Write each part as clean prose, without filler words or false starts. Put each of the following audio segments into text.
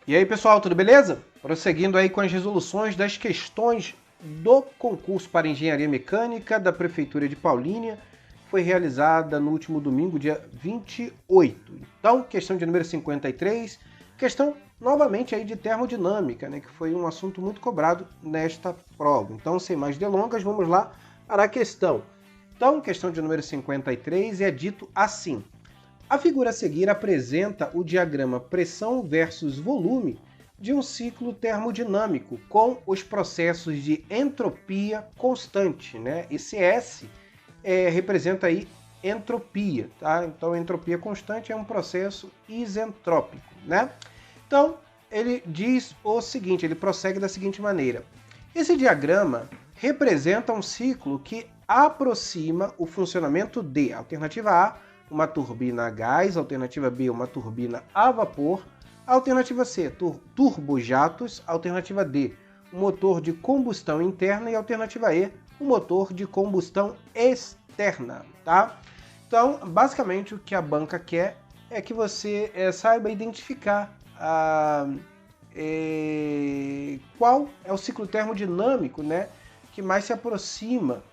E aí, pessoal, tudo beleza? Prosseguindo aí com as resoluções das questões do concurso para Engenharia Mecânica da Prefeitura de Paulínia, foi realizada no último domingo, dia 28. Então, questão de número 53, questão novamente aí de termodinâmica, né, que foi um assunto muito cobrado nesta prova. Então, sem mais delongas, vamos lá para a questão. Então, questão de número 53 é dito assim: a figura a seguir apresenta o diagrama pressão versus volume de um ciclo termodinâmico com os processos de entropia constante, né? Esse S representa aí entropia, tá? Então, entropia constante é um processo isentrópico, né? Então, ele diz o seguinte, ele prossegue da seguinte maneira: esse diagrama representa um ciclo que aproxima o funcionamento de alternativa A, uma turbina a gás, alternativa B, uma turbina a vapor, alternativa C, turbojatos, alternativa D, um motor de combustão interna e alternativa E, um motor de combustão externa, tá? Então, basicamente, o que a banca quer é que você saiba identificar qual é o ciclo termodinâmico, né, que mais se aproxima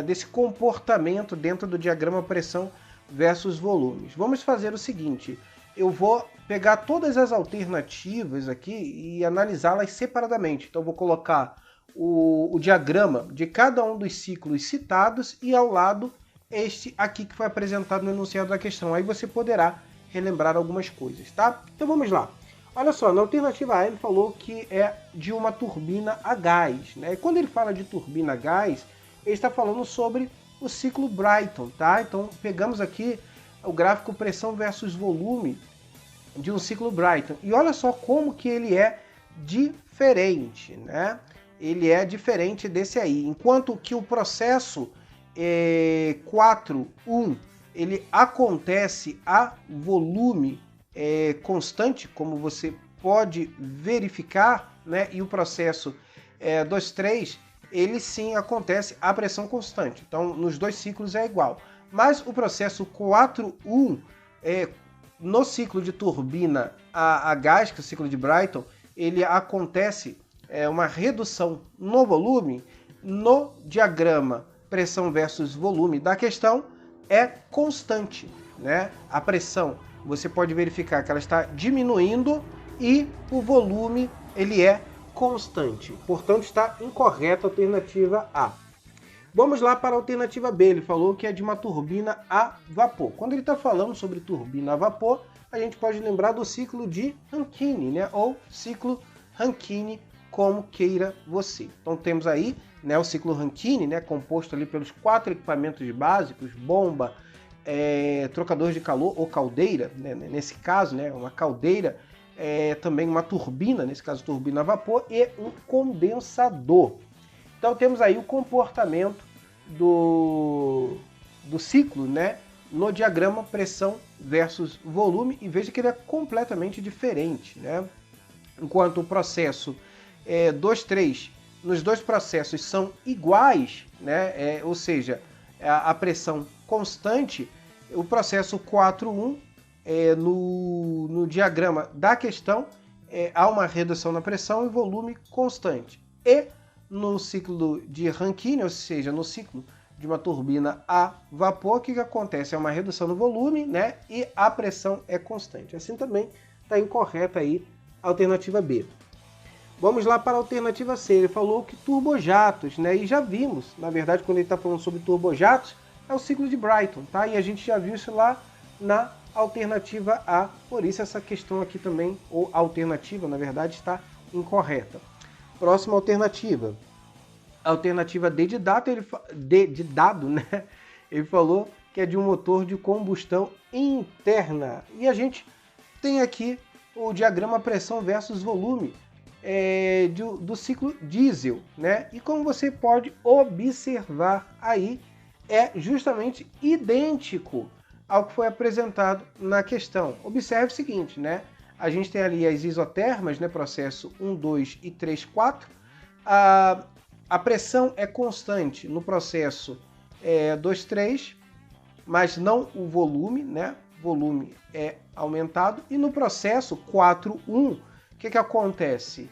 desse comportamento dentro do diagrama pressão versus volumes. Vamos fazer o seguinte, eu vou pegar todas as alternativas aqui e analisá-las separadamente. Então, eu vou colocar o diagrama de cada um dos ciclos citados e ao lado este aqui que foi apresentado no enunciado da questão. Aí você poderá relembrar algumas coisas, tá? Então vamos lá. Olha só, na alternativa A ele falou que é de uma turbina a gás, né? E quando ele fala de turbina a gás, ele está falando sobre o ciclo Brayton, tá? Então pegamos aqui o gráfico pressão versus volume de um ciclo Brayton. E olha só como que ele é diferente, né? Ele é diferente desse aí. Enquanto que o processo 4.1 ele acontece a volume constante, como você pode verificar, né? E o processo 2.3 ele sim acontece a pressão constante. Então, nos dois ciclos é igual. Mas o processo 4.1, no ciclo de turbina a gás, que é o ciclo de Brayton, ele acontece uma redução no volume. No diagrama pressão versus volume da questão é constante, né? A pressão, você pode verificar que ela está diminuindo e o volume ele é constante. Portanto, está incorreta a alternativa A. Vamos lá para a alternativa B. Ele falou que é de uma turbina a vapor. Quando ele está falando sobre turbina a vapor, a gente pode lembrar do ciclo de Rankine, né? Ou ciclo Rankine, como queira você. Então temos aí, né, o ciclo Rankine, né, composto ali pelos 4 equipamentos básicos: bomba, trocador de calor ou caldeira, né, nesse caso, né, uma caldeira, também uma turbina, nesse caso turbina a vapor, e um condensador. Então temos aí o comportamento do ciclo, né, no diagrama pressão versus volume, e veja que ele é completamente diferente, né? Enquanto o processo 2.3, nos dois processos são iguais, né? Ou seja, a pressão constante, o processo 4.1, no diagrama da questão, há uma redução na pressão e volume constante. E no ciclo de Rankine, ou seja, no ciclo de uma turbina a vapor, o que acontece? É uma redução no volume, né? E a pressão é constante. Assim também está incorreta aí a alternativa B. Vamos lá para a alternativa C. Ele falou que turbojatos, né? E já vimos, na verdade, quando ele está falando sobre turbojatos, é o ciclo de Brayton, tá? E a gente já viu isso lá na alternativa A. Por isso essa questão aqui também, ou alternativa, na verdade, está incorreta. Próxima alternativa. Alternativa D de dado, né? Ele falou que é de um motor de combustão interna. E a gente tem aqui o diagrama pressão versus volume do ciclo diesel, né? E como você pode observar aí, é justamente idêntico ao que foi apresentado na questão. Observe o seguinte, né? A gente tem ali as isotermas, né? Processo 1, 2 e 3, 4. A pressão é constante no processo 2, 3, mas não o volume, né? O volume é aumentado. E no processo 4, 1, que acontece?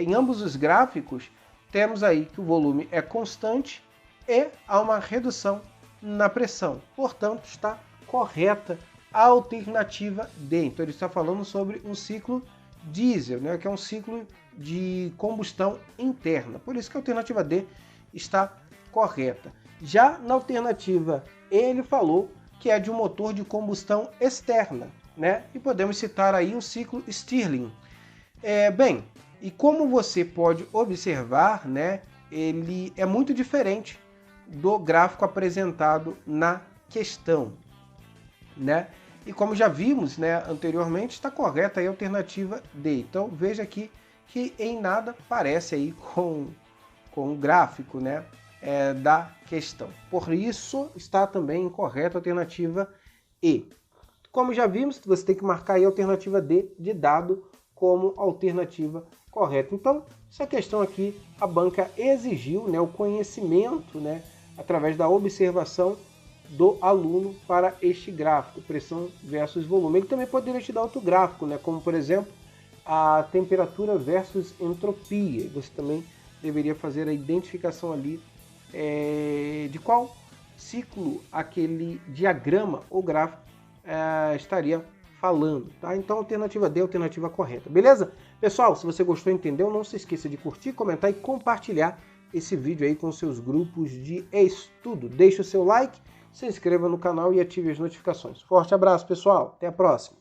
Em ambos os gráficos, temos aí que o volume é constante e há uma redução na pressão. Portanto, está correta a alternativa D. Então, ele está falando sobre um ciclo diesel, né, que é um ciclo de combustão interna. Por isso que a alternativa D está correta. Já na alternativa E, ele falou que é de um motor de combustão externa, né? E podemos citar aí o ciclo Stirling. Bem, e como você pode observar, né, ele é muito diferente do gráfico apresentado na questão, né? E como já vimos, né, anteriormente, está correta aí a alternativa D. Então veja aqui que em nada parece aí com o gráfico, né, da questão. Por isso está também incorreta a alternativa E. Como já vimos, você tem que marcar aí a alternativa D de dado como alternativa correta. Então, essa questão aqui, a banca exigiu, né, o conhecimento, né, através da observação do aluno para este gráfico, pressão versus volume. Ele também poderia te dar outro gráfico, né, como por exemplo, a temperatura versus entropia. Você também deveria fazer a identificação ali de qual ciclo aquele diagrama ou gráfico estaria falando, tá? Então, alternativa D é a alternativa correta, beleza? Pessoal, se você gostou e entendeu, não se esqueça de curtir, comentar e compartilhar esse vídeo aí com seus grupos de estudo. Deixe o seu like, se inscreva no canal e ative as notificações. Forte abraço, pessoal. Até a próxima.